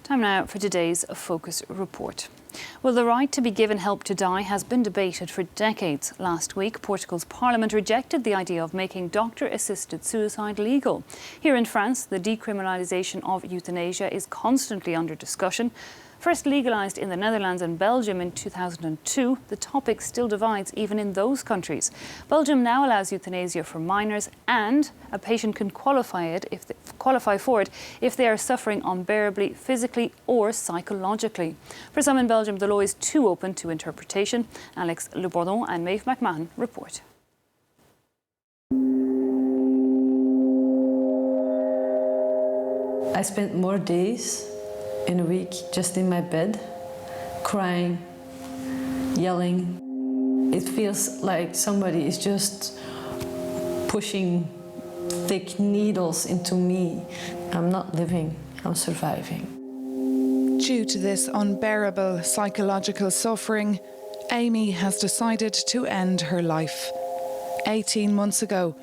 Time now for today's Focus Report. Well, the right to be given help to die has been debated for decades. Last week, Portugal's parliament rejected the idea of making doctor-assisted suicide legal. Here in France, the decriminalisation of euthanasia is constantly under discussion. First legalised in the Netherlands and Belgium in 2002, the topic still divides even in those countries. Belgium now allows euthanasia for minors, and a patient can qualify for it if they are suffering unbearably physically or psychologically. For some in Belgium, the law is too open to interpretation. Alex Le Bourdon and Maeve McMahon report. I spent more days in a week just in my bed, crying, yelling. It feels like somebody is just pushing thick needles into me. I'm not living, I'm surviving. Due to this unbearable psychological suffering, Amy has decided to end her life. 18 months ago,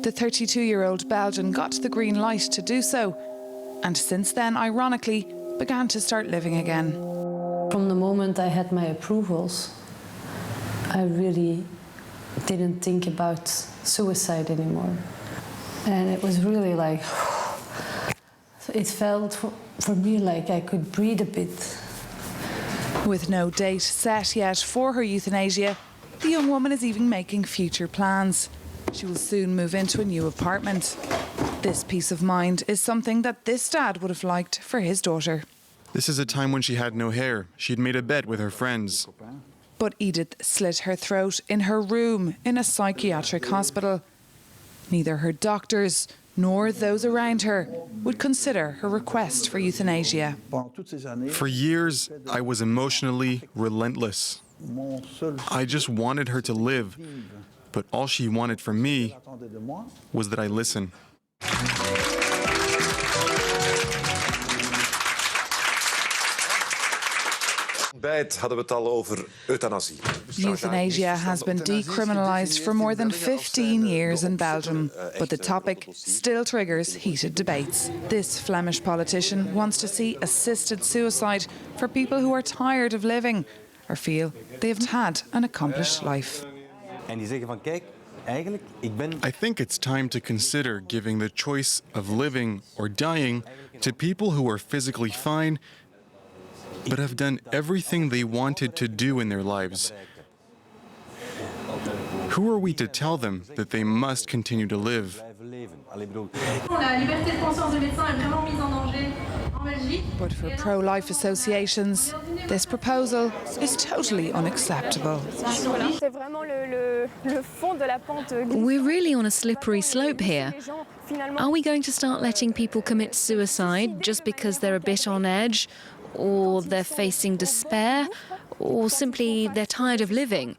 the 32-year-old Belgian got the green light to do so, and since then, ironically, began to start living again. From the moment I had my approvals, I really didn't think about suicide anymore. And it was really like, it felt for me like I could breathe a bit. With no date set yet for her euthanasia, the young woman is even making future plans. She will soon move into a new apartment. This peace of mind is something that this dad would have liked for his daughter. This is a time when she had no hair. She'd made a bet with her friends. But Edith slit her throat in her room in a psychiatric hospital. Neither her doctors nor those around her would consider her request for euthanasia. For years, I was emotionally relentless. I just wanted her to live, but all she wanted from me was that I listen. Euthanasia has been decriminalised for more than 15 years in Belgium, but the topic still triggers heated debates. This Flemish politician wants to see assisted suicide for people who are tired of living or feel they have had an accomplished life. I think it's time to consider giving the choice of living or dying to people who are physically fine but have done everything they wanted to do in their lives. Who are we to tell them that they must continue to live? But for pro-life associations, this proposal is totally unacceptable. We're really on a slippery slope here. Are we going to start letting people commit suicide just because they're a bit on edge, or they're facing despair, or simply they're tired of living?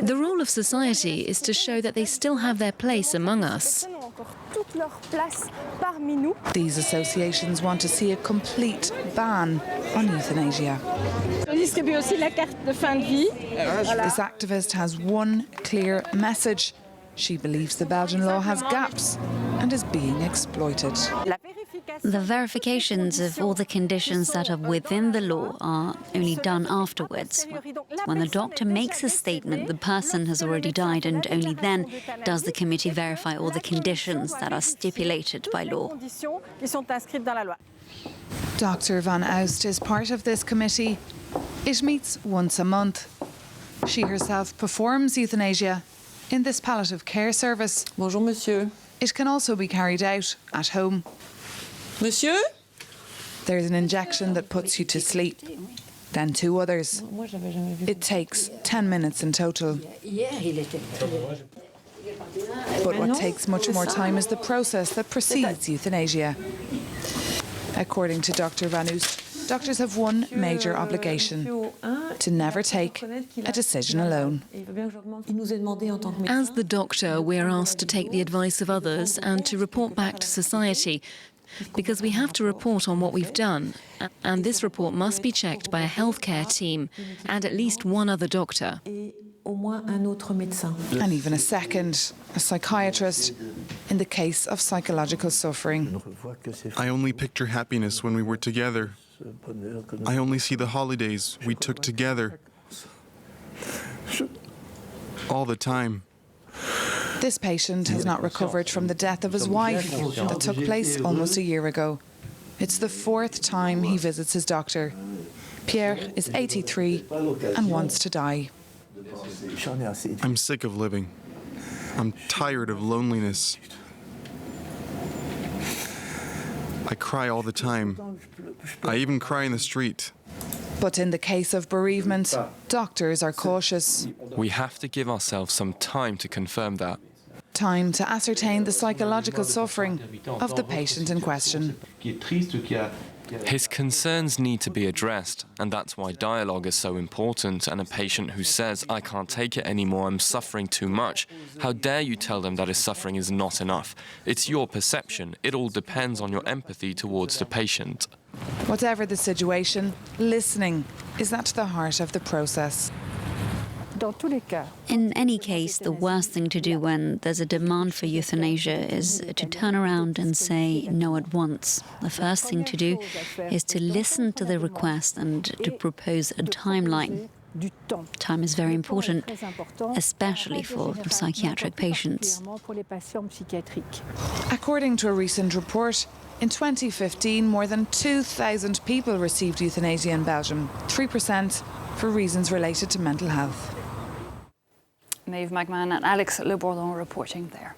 The role of society is to show that they still have their place among us. These associations want to see a complete ban on euthanasia. This activist has one clear message. She believes the Belgian law has gaps and is being exploited. The verifications of all the conditions that are within the law are only done afterwards. When the doctor makes a statement, the person has already died, and only then does the committee verify all the conditions that are stipulated by law. Dr. Van Oost is part of this committee. It meets once a month. She herself performs euthanasia in this palliative care service. Bonjour, monsieur. It can also be carried out at home. Monsieur? There's an injection that puts you to sleep, then 2 others. It takes 10 minutes in total. But what takes much more time is the process that precedes euthanasia. According to Dr. Van Oost, doctors have one major obligation: to never take a decision alone. As the doctor, we're asked to take the advice of others and to report back to society, because we have to report on what we've done, and this report must be checked by a healthcare team and at least one other doctor. And even a second, a psychiatrist, in the case of psychological suffering. I only picture happiness when we were together. I only see the holidays we took together. All the time. This patient has not recovered from the death of his wife that took place almost a year ago. It's the 4th time he visits his doctor. Pierre is 83 and wants to die. I'm sick of living. I'm tired of loneliness. I cry all the time. I even cry in the street. But in the case of bereavement, doctors are cautious. We have to give ourselves some time to confirm that. Time to ascertain the psychological suffering of the patient in question. His concerns need to be addressed, and that's why dialogue is so important. And a patient who says, I can't take it anymore, I'm suffering too much, how dare you tell them that his suffering is not enough? It's your perception. It all depends on your empathy towards the patient. Whatever the situation, listening is at the heart of the process. In any case, the worst thing to do when there's a demand for euthanasia is to turn around and say no at once. The first thing to do is to listen to the request and to propose a timeline. Time is very important, especially for psychiatric patients. According to a recent report, in 2015, more than 2,000 people received euthanasia in Belgium, 3% for reasons related to mental health. Maeve McMahon and Alex Le Bourdon reporting there.